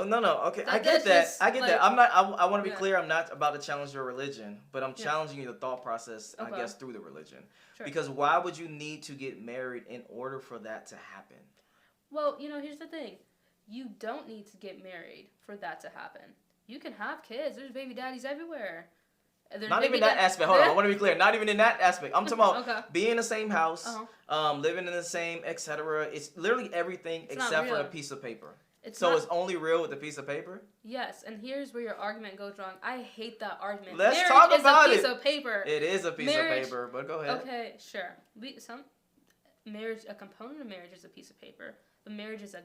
Oh, no. Okay, I That, get that's that. just I get like, that. I'm not. I want to be yeah. clear. I'm not about to challenge your religion, but I'm Yeah. challenging the thought process. I Okay. guess through the religion, Sure. because why would you need to get married in order for that to happen? Well, here's the thing. You don't need to get married for that to happen. You can have kids. There's baby daddies everywhere. Not even that aspect. Hold on, I want to be clear. Not even in that aspect. I'm talking about Okay. being in the same house, Uh-huh. living in the same, etc. It's literally everything It's not except for real. the piece of paper. It's So not. it's only real with the piece of paper? Yes, and here's where your argument goes wrong. I hate that argument. Let's Marriage talk about is a it. piece of paper. It is a piece Marriage, of paper, but go ahead. Okay, sure. Marriage, a component of marriage is a piece of paper, but marriage is a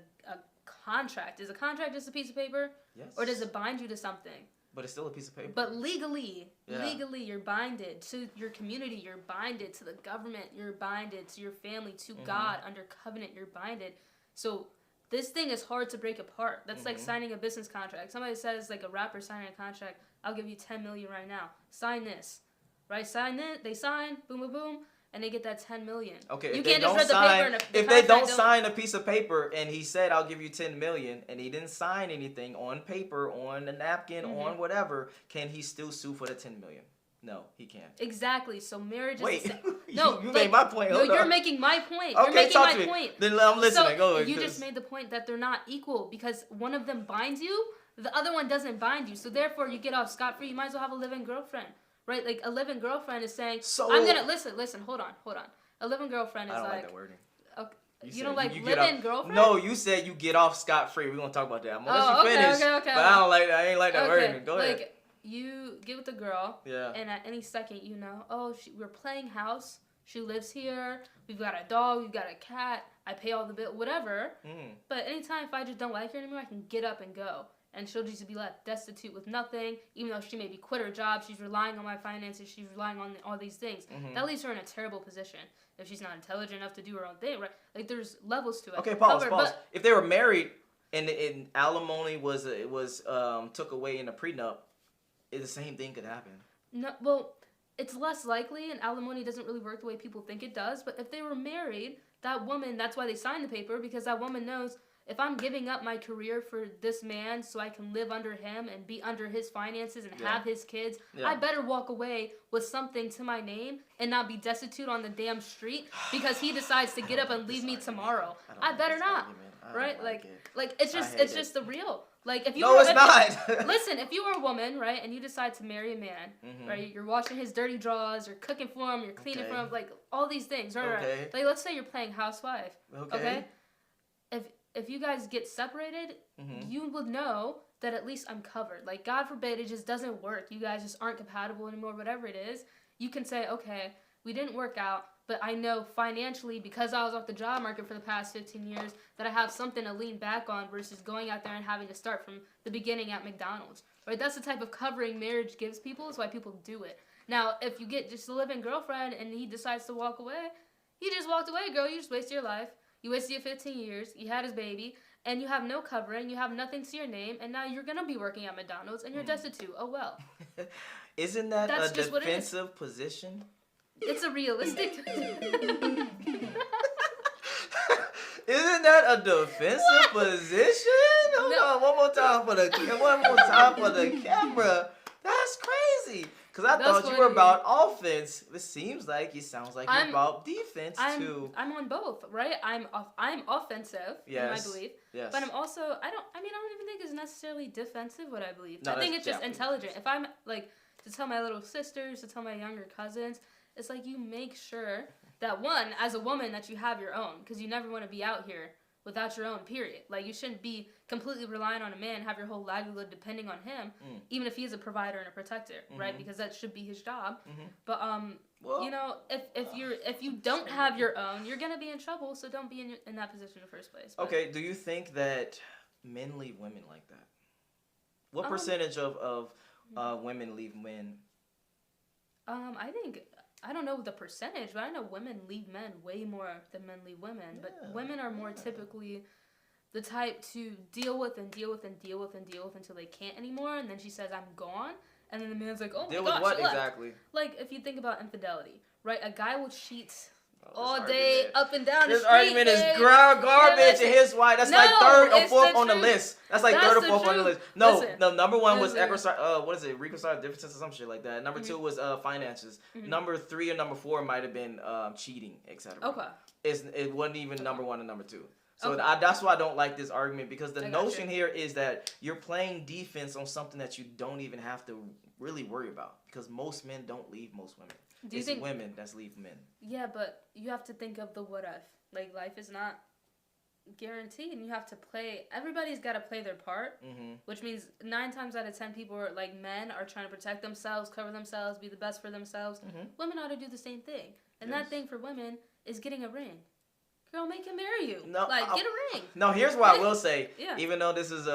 contract. Is a contract just a piece of paper? Yes. Or does it bind you to something? But it's still a piece of paper. But legally, Yeah. you're binded to your community. You're binded to the government. You're binded to your family, to God. Under covenant, you're binded. So this thing is hard to break apart. That's like signing a business contract. Somebody says, like a rapper signing a contract, I'll give you $10 million right now. Sign this. Right? Sign it. They sign. Boom, boom, boom. And they get that $10 million. Okay, you if can't they don't just read sign, the paper and if they don't sign a piece of paper and he said I'll give you $10 million and he didn't sign anything on paper, on a napkin, on whatever, can he still sue for the $10 million? No, he can't. Exactly. So marriage is Wait, no, you made my point. No, Hold you're on. making my point. Okay, you're making talk my to me. point. Then I'm listening. So Go ahead. you just made the point that they're not equal because one of them binds you, the other one doesn't bind you. So therefore, you get off scot-free. You might as well have a living girlfriend, right? Like a living girlfriend is saying, so, "I'm gonna listen. Hold on. A living girlfriend is I don't like like that wording. Okay, you said don't like you living girlfriend? No, you said you get off scot-free. We're gonna talk about that. I'm gonna let you okay, finish. okay. But I don't like that. I ain't like that Okay, wording. Go ahead. like you get with a girl, Yeah. and at any second, we're playing house. She lives here. We've got a dog. We've got a cat. I pay all the bill, whatever. But anytime if I just don't like her anymore, I can get up and go. And she'll just be left destitute with nothing, even though she maybe quit her job. She's relying on my finances. She's relying on all these things. That leaves her in a terrible position if she's not intelligent enough to do her own thing, right? Like, there's levels to it. Okay, pause. But, if they were married and alimony was took away in a prenup, the same thing could happen. No, well, it's less likely, and alimony doesn't really work the way people think it does. But if they were married, that woman, that's why they signed the paper, because that woman knows, if I'm giving up my career for this man so I can live under him and be under his finances and have his kids, I better walk away with something to my name and not be destitute on the damn street because he decides to get up and leave me tomorrow. I better not, right? Like it's just the real. Like if you it's not. Listen, if you were a woman, right, and you decide to marry a man, right, you're washing his dirty drawers, you're cooking for him, you're cleaning for him, like all these things, right? Right. Like let's say you're playing housewife, okay? If you guys get separated, you would know that at least I'm covered. Like, God forbid, it just doesn't work. You guys just aren't compatible anymore, whatever it is. You can say, okay, we didn't work out, but I know financially, because I was off the job market for the past 15 years, that I have something to lean back on versus going out there and having to start from the beginning at McDonald's. Right? That's the type of covering marriage gives people. That's why people do it. Now, if you get just a living girlfriend and he decides to walk away, he just walked away, girl. You just wasted your life. You wasted your 15 years, you had his baby, and you have no covering, you have nothing to your name, and now you're going to be working at McDonald's, and you're destitute. Oh, well. Isn't that a defensive position? It's a realistic... Isn't that a defensive position? Hold on, one more time for the camera. That's crazy. Because I thought you were about offense. It sounds like you're about defense too. I'm on both, right? I'm offensive in my belief. Yes. But I'm also I don't even think it's necessarily defensive what I believe. No, I think it's just intelligent. If I'm like to tell my little sisters, to tell my younger cousins, it's like you make sure that one, as a woman, that you have your own, because you never want to be out here without your own, period. Like, you shouldn't be completely relying on a man, have your whole livelihood depending on him, even if he is a provider and a protector, right? Because that should be his job. But, if you don't have your own, you're going to be in trouble, so don't be in that position in the first place. But, okay, do you think that men leave women like that? What percentage of women leave men? I don't know the percentage, but I know women leave men way more than men leave women. But women are more typically the type to deal with and deal with and deal with and deal with until they can't anymore. And then she says, I'm gone. And then the man's like, oh my gosh, deal with what exactly? Like, if you think about infidelity, right? A guy will cheat all day, man. Up and down this the street. This argument is garbage, and here's why. That's like third or fourth on the list. That's like third or fourth on the list. No, number one was reconcile differences or some shit like that. Number two was finances. Number 3 or number 4 might have been cheating, etc. Okay. It wasn't even number 1 and number 2. So that's why I don't like this argument, because the notion here is that you're playing defense on something that you don't even have to really worry about, because most men don't leave most women. It's women that leave men. Yeah, but you have to think of the what if. Like, life is not guaranteed, and you have to play. Everybody's got to play their part, which means 9 times out of 10 people are like, men are trying to protect themselves, cover themselves, be the best for themselves. Women ought to do the same thing, and that thing for women is getting a ring. Girl, make him marry you. No, like, get a ring. No, here's what I will say. Even though this is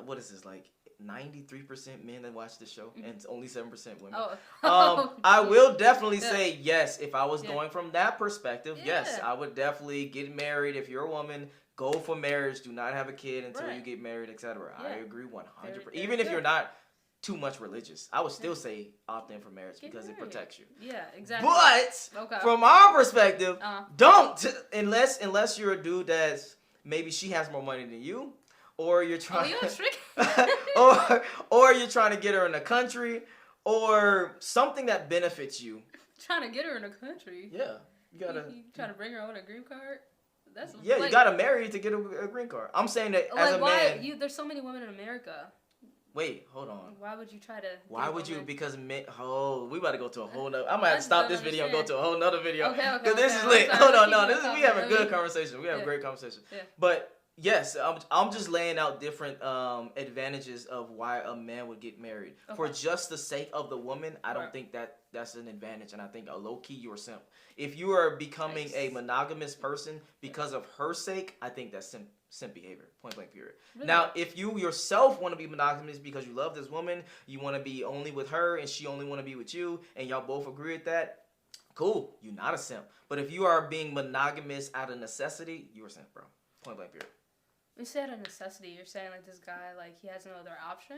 what is this, like 93% men that watch the show and it's only 7% women. I will definitely say yes. If I was going from that perspective, yes, I would definitely get married. If you're a woman, go for marriage. Do not have a kid until you get married, etc. I agree 100%. Even if you're not too much religious, I would still say opt in for marriage because it protects you. Yeah, exactly. But from our perspective, don't unless you're a dude that's maybe she has more money than you, or you're trying or you're trying to get her in the country, or something that benefits you. Trying to get her in the country. Yeah, you gotta. You trying to bring her on a green card. That's you gotta marry to get a green card. I'm saying that as a man. There's so many women in America. Wait, hold on. Why would you try to? Why would you? Because men. Oh, we about to go to a whole nother. I might have to stop this video and go to a whole nother video. Okay. Because this is lit. Hold on, no, we have a good conversation. We have a great conversation. Yeah. But yes, I'm just laying out different advantages of why a man would get married. For just the sake of the woman, I don't think that's an advantage, and I think low key you're a simp. If you are becoming a monogamous person because of her sake, I think that's simp behavior, point blank period. Really? Now, if you yourself want to be monogamous because you love this woman, you want to be only with her and she only want to be with you, and y'all both agree with that, cool, you're not a simp. But if you are being monogamous out of necessity, you're a simp, bro. Point blank period. You say out of necessity, you're saying like this guy, like he has no other option?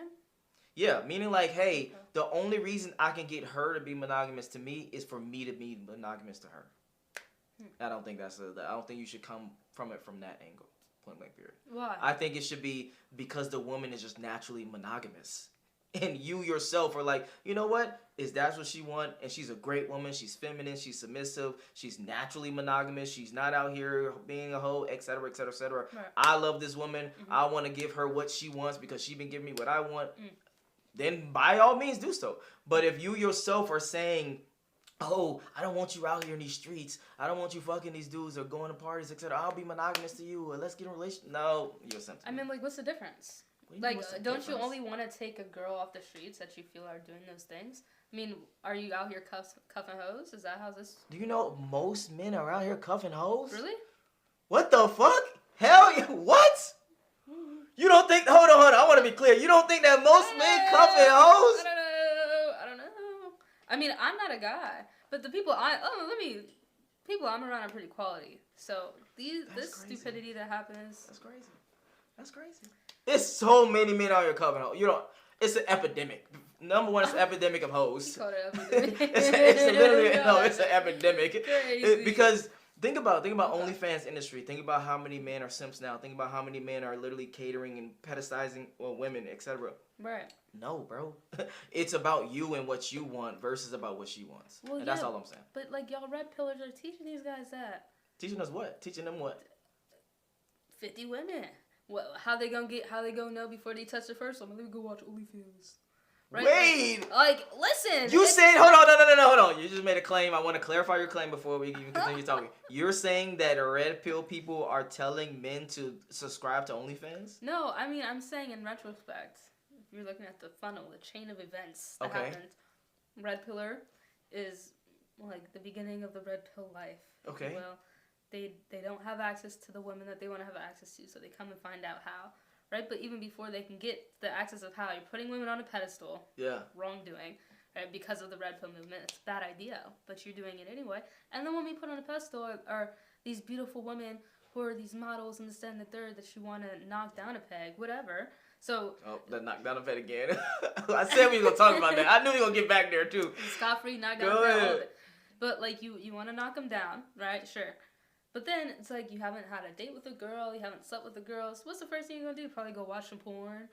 Yeah, meaning like, hey, the only reason I can get her to be monogamous to me is for me to be monogamous to her. I don't think I don't think you should come from it from that angle. Point blank period. Why? I think it should be because the woman is just naturally monogamous. And you yourself are like, you know what? That's what she wants, and she's a great woman. She's feminine. She's submissive. She's naturally monogamous. She's not out here being a hoe, etc., etc., etc. I love this woman. I want to give her what she wants because she's been giving me what I want. Then by all means do so. But if you yourself are saying, oh, I don't want you out here in these streets. I don't want you fucking these dudes or going to parties, etc. I'll be monogamous to you. Or let's get in a relationship. No, you're something. I mean, like, what's the difference? Like, don't you only want to take a girl off the streets that you feel are doing those things? I mean, are you out here cuffing hoes? Is that how this... Do you know most men are out here cuffing hoes? Really? What the fuck? Hell yeah. What? You don't think... Hold on. I want to be clear. You don't think that most men cuffing hoes? I don't know. I mean, I'm not a guy. But the people people I'm around are pretty quality. So this stupidity that happens. That's crazy. There's so many men out here covering hoes. It's an epidemic. Number one, it's an epidemic of hoes. You call it an epidemic. it's an epidemic. Because think about OnlyFans industry. Think about how many men are simps now. Think about how many men are literally catering and pedestizing women, etc. Right. No, bro. It's about you and what you want versus about what she wants. Well, and that's all I'm saying. But like y'all red pillars are teaching these guys that. Teaching us what? Teaching them what? 50 women. Well, how they gonna know before they touch the first one? Let me go watch OnlyFans. Right? Wait! Like, listen! You said, hold on. You just made a claim. I want to clarify your claim before we even continue talking. You're saying that red pill people are telling men to subscribe to OnlyFans? No, I mean, I'm saying in retrospect, if you're looking at the funnel, the chain of events that happened, red pillar is like the beginning of the red pill life. Okay. Well, they don't have access to the women that they want to have access to, so they come and find out how. Right, but even before they can get the access of how, you're putting women on a pedestal. Yeah. Wrongdoing, right? Because of the red pill movement, it's a bad idea, but you're doing it anyway. And then when we put on a pedestal are these beautiful women who are these models and this, that, and the third that you want to knock down a peg, whatever. So. Oh, that knock down a peg again. I said we were gonna talk about that. I knew we were gonna get back there too. Scot-free, knock down a peg. But like you want to knock him down, right? Sure. But then it's like you haven't had a date with a girl, you haven't slept with a girl. So what's the first thing you're gonna do? Probably go watch some porn